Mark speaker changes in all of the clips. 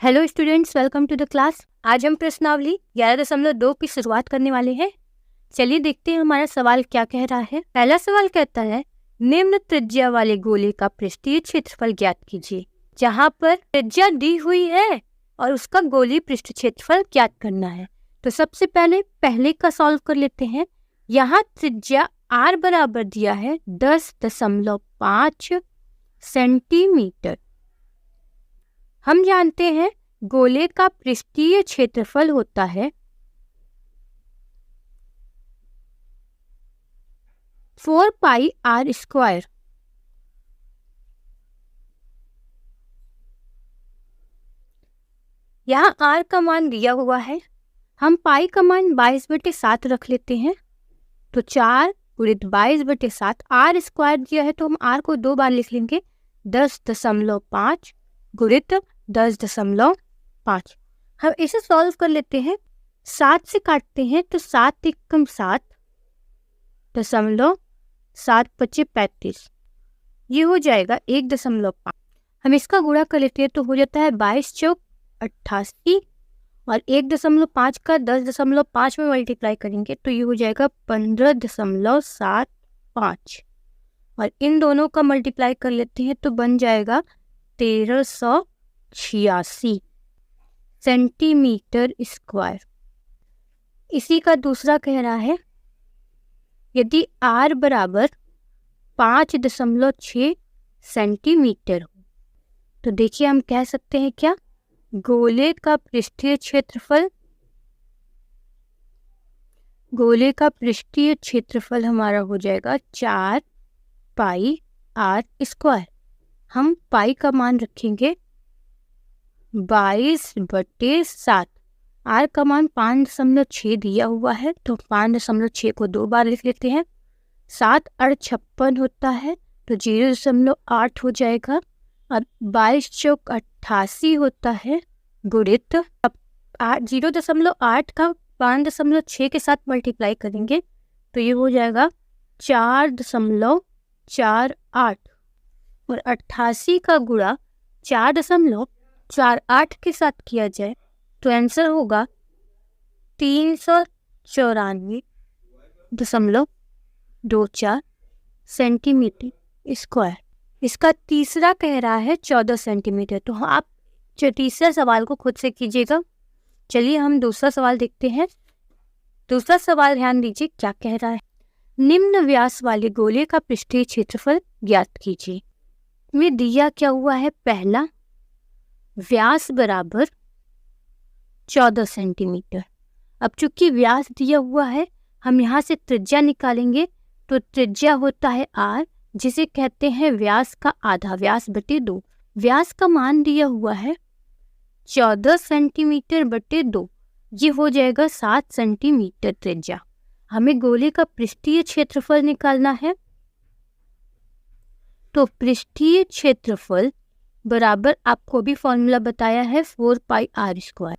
Speaker 1: Hello students, welcome to the class. आज हम प्रश्नावली 11.2 की शुरुआत करने वाले हैं। चलिए देखते हैं हमारा सवाल क्या कह रहा है। पहला सवाल कहता है, निम्न त्रिज्या वाले गोले का पृष्ठीय क्षेत्रफल ज्ञात कीजिए। जहाँ पर त्रिज्या दी हुई है और उसका गोलीय पृष्ठ क्षेत्रफल ज्ञात करना है। तो सबसे पहले का सॉल्व कर लेते हैं। यहाँ त्रिज्या r बराबर दिया है 10.5 सेंटीमीटर। हम जानते हैं गोले का पृष्ठीय क्षेत्रफल होता है 4 पाई r स्क्वायर। यहाँ r का मान दिया हुआ है, हम पाई का मान 22/7 रख लेते हैं। तो 4 गुणित 22/7, r स्क्वायर दिया है तो हम r को 2 बार लिख लेंगे। 10.5 गुणित 10.5। हम इसे सॉल्व कर लेते हैं। 7 से काटते हैं तो 7 एकम 7 7 पच्चे 35, ये हो जाएगा 1.5। हम इसका गुणा कर लेते हैं तो हो जाता है 22 चौक 88 और 1.5 का 10.5 में मल्टीप्लाई करेंगे तो ये हो जाएगा 15.75 और इन दोनों का मल्टीप्लाई कर लेते हैं तो बन जाएगा 1386 सेंटीमीटर स्क्वायर। इसी का दूसरा कह रहा है, यदि r बराबर 5.6 सेंटीमीटर हो तो देखिए हम कह सकते हैं क्या, गोले का पृष्ठीय क्षेत्रफल हमारा हो जाएगा 4 पाई r स्क्वायर। हम पाई का मान रखेंगे 22/7। r का मान 5.6 दिया हुआ है तो 5.6 को 2 बार लिख लेते हैं। 7 और 56 होता है तो 0.8 हो जाएगा और 22 चौक 88 होता है गुणित 0.8 का 5.6 के साथ मल्टीप्लाई करेंगे तो ये हो जाएगा 4.48 और 88 का गुणा 4.48 के साथ किया जाए तो आंसर होगा 394.24 सेंटीमीटर स्क्वायर। इसका तीसरा कह रहा है 14 सेंटीमीटर। तो आप जो तीसरा सवाल को खुद से कीजिएगा। चलिए हम दूसरा सवाल देखते हैं। दूसरा सवाल ध्यान दीजिए क्या कह रहा है, निम्न व्यास वाले गोले का पृष्ठीय क्षेत्रफल ज्ञात कीजिए। में दिया क्या हुआ है, पहला व्यास बराबर 14 सेंटीमीटर। अब चूंकि व्यास दिया हुआ है हम यहाँ से त्रिज्या निकालेंगे तो त्रिज्या होता है r, जिसे कहते हैं व्यास का आधा, व्यास बटे 2। व्यास का मान दिया हुआ है 14 सेंटीमीटर बटे 2, ये हो जाएगा 7 सेंटीमीटर त्रिज्या। हमें गोले का पृष्ठीय क्षेत्रफल निकालना है तो पृष्ठीय क्षेत्रफल बराबर आपको भी फॉर्मूला बताया है 4 पाई r स्क्वायर।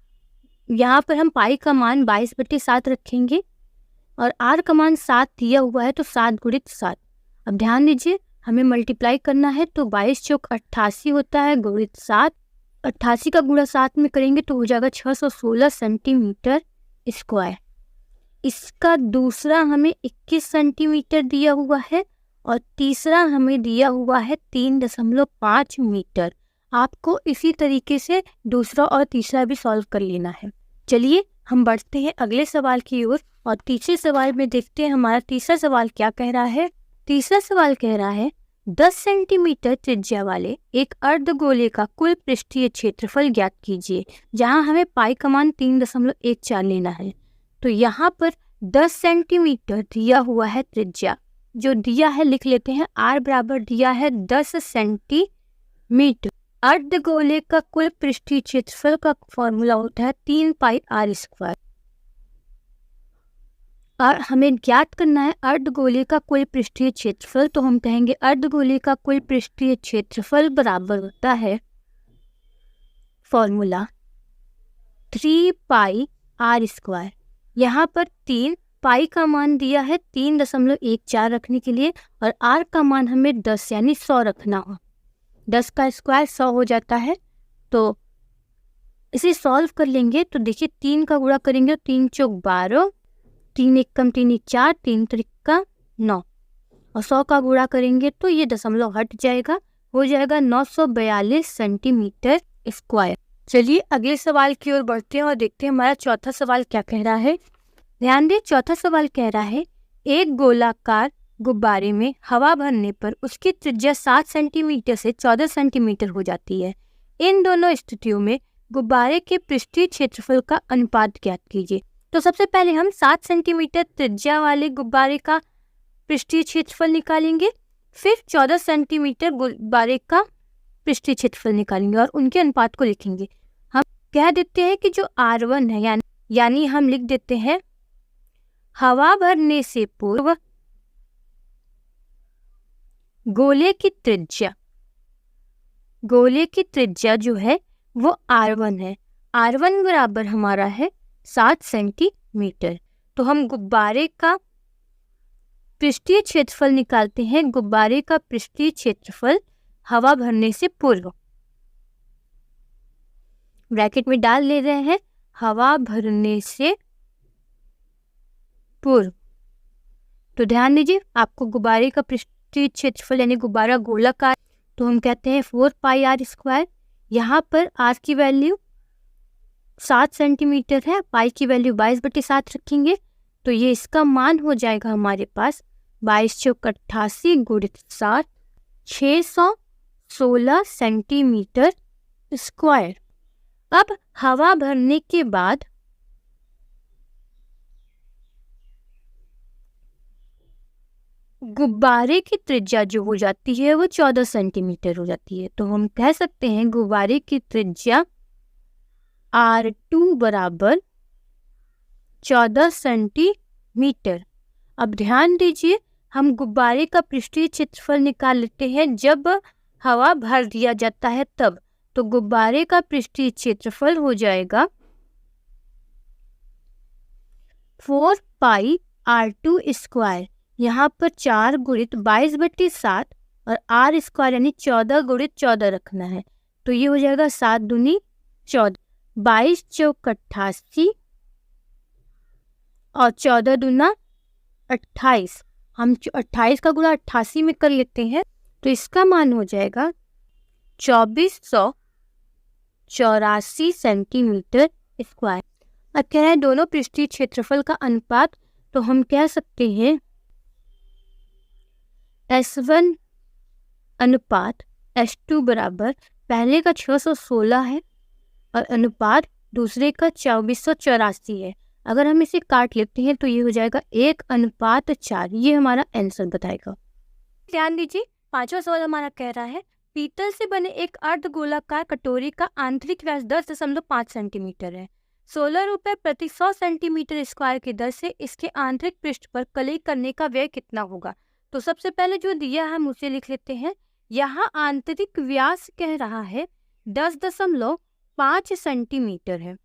Speaker 1: यहाँ पर हम पाई का मान 22/7 रखेंगे और r का मान 7 दिया हुआ है तो 7 गुणित 7। अब ध्यान दीजिए हमें मल्टीप्लाई करना है तो 22 चौक 88 होता है गुणित 7। 88 का गुणा 7 में करेंगे तो हो जाएगा 616 सेंटीमीटर स्क्वायर। इसका दूसरा हमें 21 सेंटीमीटर दिया हुआ है और तीसरा हमें दिया हुआ है 3.5 मीटर। आपको इसी तरीके से दूसरा और तीसरा भी सॉल्व कर लेना है। चलिए हम बढ़ते हैं अगले सवाल की ओर और तीसरे सवाल में देखते हैं हमारा तीसरा सवाल क्या कह रहा है। तीसरा सवाल कह रहा है, 10 सेंटीमीटर त्रिज्या वाले एक अर्धगोले का कुल पृष्ठीय क्षेत्रफल ज्ञात कीजिए। जहां हमें पाई का मान 3.14 लेना है। तो यहाँ पर 10 सेंटीमीटर दिया हुआ है त्रिज्या, जो दिया है लिख लेते हैं। r बराबर दिया है 10 सेंटीमीटर। अर्धगोले का कुल पृष्ठीय क्षेत्रफल का फॉर्मूला होता है 3 पाई r स्क्वायर। और हमें ज्ञात करना है अर्धगोले का कुल पृष्ठीय क्षेत्रफल, तो हम कहेंगे अर्धगोले का कुल पृष्ठीय क्षेत्रफल बराबर होता है फॉर्मूला 3 पाई r स्क्वायर। यहाँ पर 3 पाई का मान दिया है 3.14 रखने के लिए और r का मान हमें 10 यानी 100 रखना हो। 10 का स्क्वायर 100 हो जाता है तो इसे सॉल्व कर लेंगे तो देखिए 3 का गुणा करेंगे तो 3 चौक 12, 3 एक कम 3 एक 4, 3 त्रिका 9 और 100 का गुणा करेंगे तो ये दशमलव हट जाएगा, हो जाएगा 942 सेंटीमीटर स्क्वायर। चलिए अगले सवाल की ओर बढ़ते हैं और देखते हैं हमारा चौथा सवाल क्या कह रहा है। ध्यान दें, चौथा सवाल कह रहा है एक गोलाकार गुब्बारे में हवा भरने पर उसकी त्रिज्या 7 सेंटीमीटर से 14 सेंटीमीटर हो जाती है। इन दोनों स्थितियों में गुब्बारे के पृष्ठीय क्षेत्रफल का अनुपात ज्ञात कीजिए। तो सबसे पहले हम 7 सेंटीमीटर त्रिज्या वाले गुब्बारे का पृष्ठीय क्षेत्रफल निकालेंगे, फिर 14 सेंटीमीटर गुब्बारे का पृष्ठीय क्षेत्रफल निकालेंगे और उनके अनुपात को लिखेंगे। हम कह देते हैं कि जो R1 है यानी हम लिख देते हैं हवा भरने से पूर्व गोले की त्रिज्या जो है वो R1 है। R1 बराबर हमारा है 7 सेंटीमीटर। तो हम गुब्बारे का पृष्ठीय क्षेत्रफल निकालते हैं। गुब्बारे का पृष्ठीय क्षेत्रफल हवा भरने से पूर्व, ब्रैकेट में डाल ले रहे हैं हवा भरने से पूर्व। तो ध्यान दीजिए, आपको गुब्बारे का पृष्ठीय क्षेत्रफल यानी गुब्बारा गोलाकार, तो हम कहते हैं 4 पाई आर स्क्वायर। यहाँ पर आर की वैल्यू 7 सेंटीमीटर है, पाई की वैल्यू 22/7 रखेंगे तो ये इसका मान हो जाएगा हमारे पास 22 चौक 88 गुणित 7, 616 सेंटीमीटर स्क्वायर। अब हवा भरने के बाद गुब्बारे की त्रिज्या जो हो जाती है वो 14 सेंटीमीटर हो जाती है। तो हम कह सकते हैं गुब्बारे की त्रिज्या R2 बराबर 14 सेंटीमीटर। अब ध्यान दीजिए, हम गुब्बारे का पृष्ठीय क्षेत्रफल निकाल लेते हैं जब हवा भर दिया जाता है तब। तो गुब्बारे का पृष्ठीय क्षेत्रफल हो जाएगा 4 पाई R2 स्क्वायर। यहाँ पर 4 गुणित 22/7 और R स्क्वायर यानी 14 गुणित 14 रखना है। तो ये हो जाएगा 7 दूनी 14, 22 चौक 88 और 14 दूना 28। हम 28 का गुणा 88 में कर लेते हैं तो इसका मान हो जाएगा 2484 सेंटीमीटर स्क्वायर। अब कह रहे हैं दोनों पृष्ठीय क्षेत्रफल का अनुपात, तो हम कह सकते हैं S1 अनुपात S2 बराबर पहले का 616 है और अनुपात दूसरे का 2484 है। अगर हम इसे काट लेते हैं तो ये हो जाएगा 1:4। ये हमारा आंसर बताएगा। ध्यान दीजिए, पांचवा सवाल हमारा कह रहा है पीतल से बने एक अर्धगोलाकार कटोरी का आंतरिक व्यास 10.5 सेंटीमीटर है। 16 रुपए प्रति 100 सेंटीमीटर स्क्वायर की दर से इसके आंतरिक पृष्ठ पर कलई करने का व्यय कितना होगा। तो सबसे पहले जो दिया है हम उसे लिख लेते हैं। यहाँ आंतरिक व्यास कह रहा है 10.5 सेंटीमीटर है।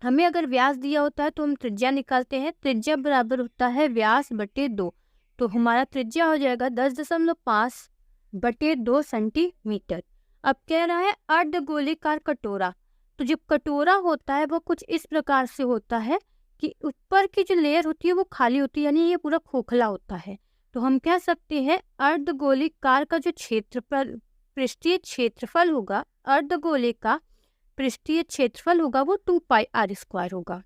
Speaker 1: हमें अगर व्यास दिया होता है तो हम त्रिज्या निकालते हैं। त्रिज्या बराबर होता है व्यास बटे 2। तो हमारा त्रिज्या हो जाएगा 10.5 बटे 2 सेंटीमीटर। अब कह रहा है अर्धगोलाकार कटोरा। तो जो कटोरा होता है वो कुछ इस प्रकार से होता है कि ऊपर की जो लेयर होती है वो खाली होती है, यानी ये पूरा खोखला होता है। तो हम कह सकते हैं अर्धगोलाकार का जो क्षेत्रफल पृष्ठीय क्षेत्रफल होगा, अर्धगोले का पृष्ठीय क्षेत्रफल होगा वो 2 पाई आर स्क्वायर होगा।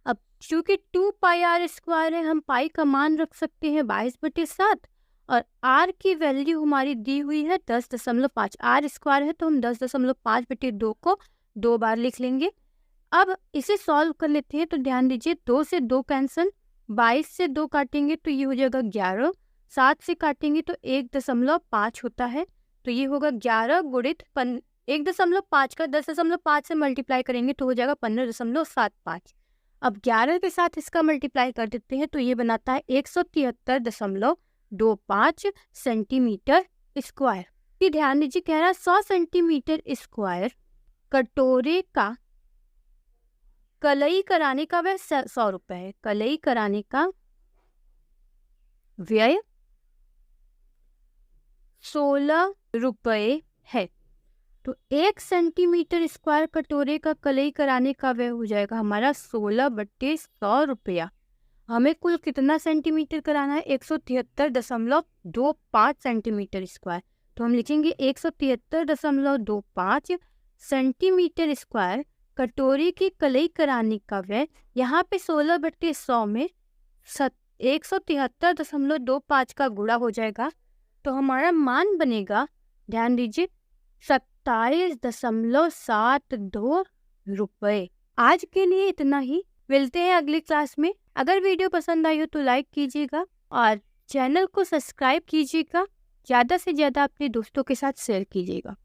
Speaker 1: अब चूंकि 2 पाई आर स्क्वायर है, हम पाई का मान रख सकते हैं 22/7 और आर की वैल्यू हमारी दी हुई है 10.5। आर स्क्वायर है तो हम 10.5/2 को 2 बार लिख लेंगे। अब इसे सॉल्व कर लेते हैं। तो ध्यान दीजिए, 2 से 2 कैंसिल, 22 से 2 काटेंगे तो ये हो जाएगा 11, 7 से काटेंगे तो 1.5 होता है। तो ये होगा 11 गुणित 1.5 का 10.5 से मल्टीप्लाई करेंगे तो हो जाएगा 15.75। अब 11 के साथ इसका मल्टीप्लाई कर देते हैं तो ये बनाता है 173.25 सेंटीमीटर स्क्वायर। ध्यान दीजिए, कह रहा है 100 सेंटीमीटर स्क्वायर कटोरे का कलई कराने का व्यय 100 रुपए है। कलई कराने का व्यय 16 रुपए है। तो 1 सेंटीमीटर स्क्वायर कटोरे का कलई कराने का व्यय हो जाएगा हमारा 16/100 रुपया। हमें कुल कितना सेंटीमीटर कराना है? 173.25 सेंटीमीटर स्क्वायर। तो हम लिखेंगे 173.25 सेंटीमीटर स्क्वायर कटोरी की कलई कराने का व्यय। यहाँ पे 16/100 में 173.25 का गुणा हो जाएगा, तो हमारा मान बनेगा, ध्यान दीजिए, 27.72 रुपये। आज के लिए इतना ही, मिलते हैं अगली क्लास में। अगर वीडियो पसंद आई हो तो लाइक कीजिएगा और चैनल को सब्सक्राइब कीजिएगा। ज़्यादा से ज़्यादा अपने दोस्तों के साथ शेयर कीजिएगा।